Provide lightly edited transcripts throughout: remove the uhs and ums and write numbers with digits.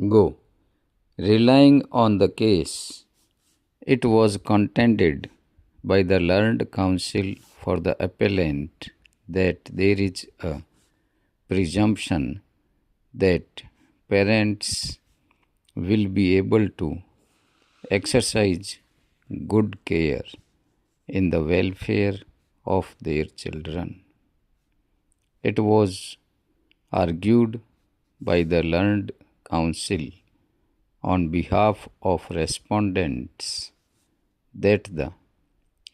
go. Relying on the case, it was contended by the learned counsel for the appellant that there is a presumption that parents will be able to exercise good care in the welfare of their children. It was argued by the learned counsel on behalf of respondents that the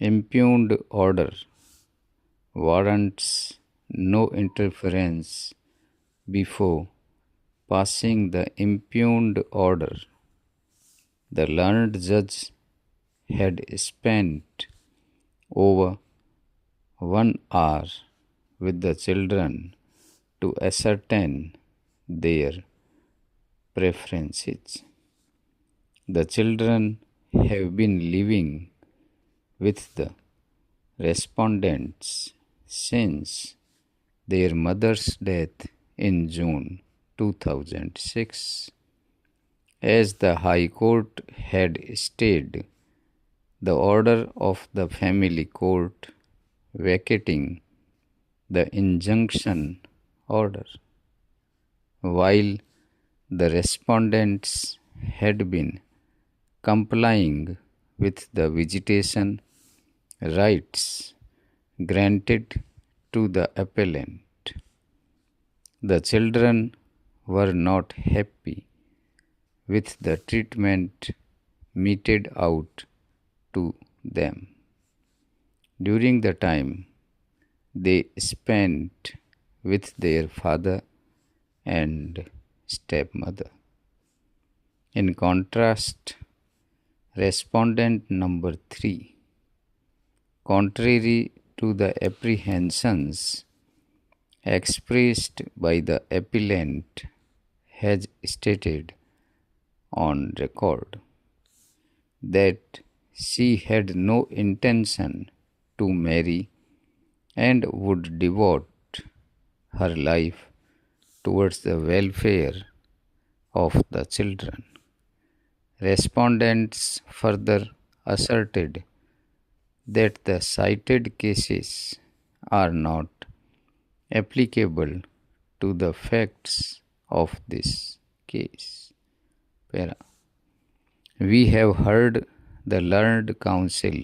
impugned order warrants no interference before passing the impugned order. The learned judge had spent over 1 hour with the children to ascertain their preferences. The children have been living with the respondents since their mother's death in June 2006. As the High Court had stayed the order of the family court vacating the injunction order, while the respondents had been complying with the visitation rights granted to the appellant. The children were not happy with the treatment meted out to them during the time they spent with their father and stepmother. In contrast, respondent number 3, contrary to the apprehensions expressed by the appellant, has stated on record that she had no intention to marry and would devote her life towards the welfare of the children. Respondents further asserted that the cited cases are not applicable to the facts of this case. We have heard the learned counsel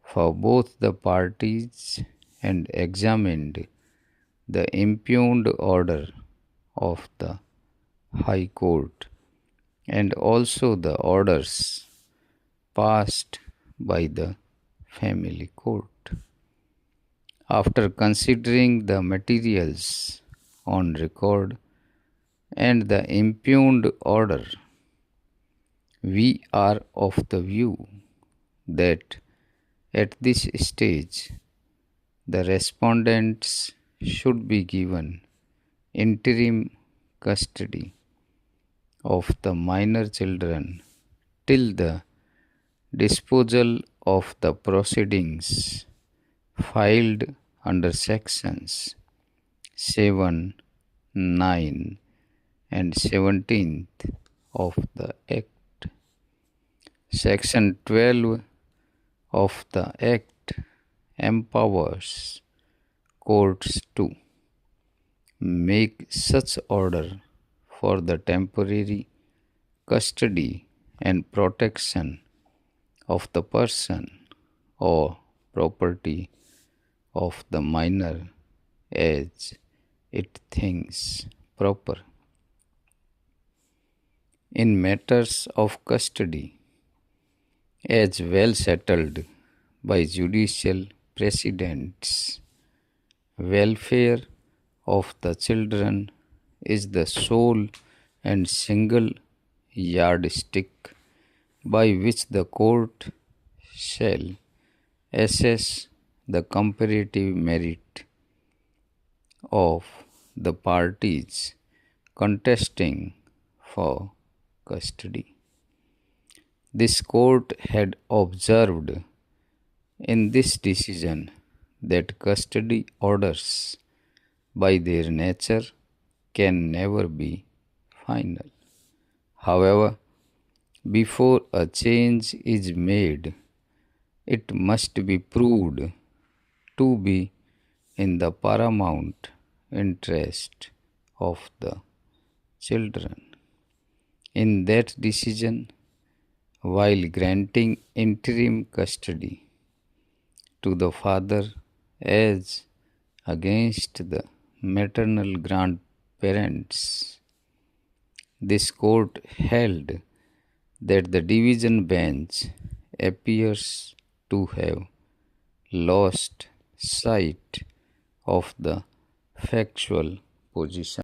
for both the parties and examined the impugned order of the High Court and also the orders passed by the family court. After considering the materials on record and the impugned order, we are of the view that at this stage the respondents should be given interim custody of the minor children till the disposal of the proceedings filed under sections 7, 9 and 17th of the Act. Section 12 of the Act empowers courts to make such order for the temporary custody and protection of the person or property of the minor as it thinks proper. In matters of custody, as well settled by judicial precedents, welfare of the children is the sole and single yardstick by which the court shall assess the comparative merit of the parties contesting for custody. This court had observed in this decision that custody orders by their nature can never be final. However, before a change is made, it must be proved to be in the paramount interest of the children. In that decision, while granting interim custody to the father as against the maternal grandparents, this court held that the division bench appears to have lost sight of the factual position.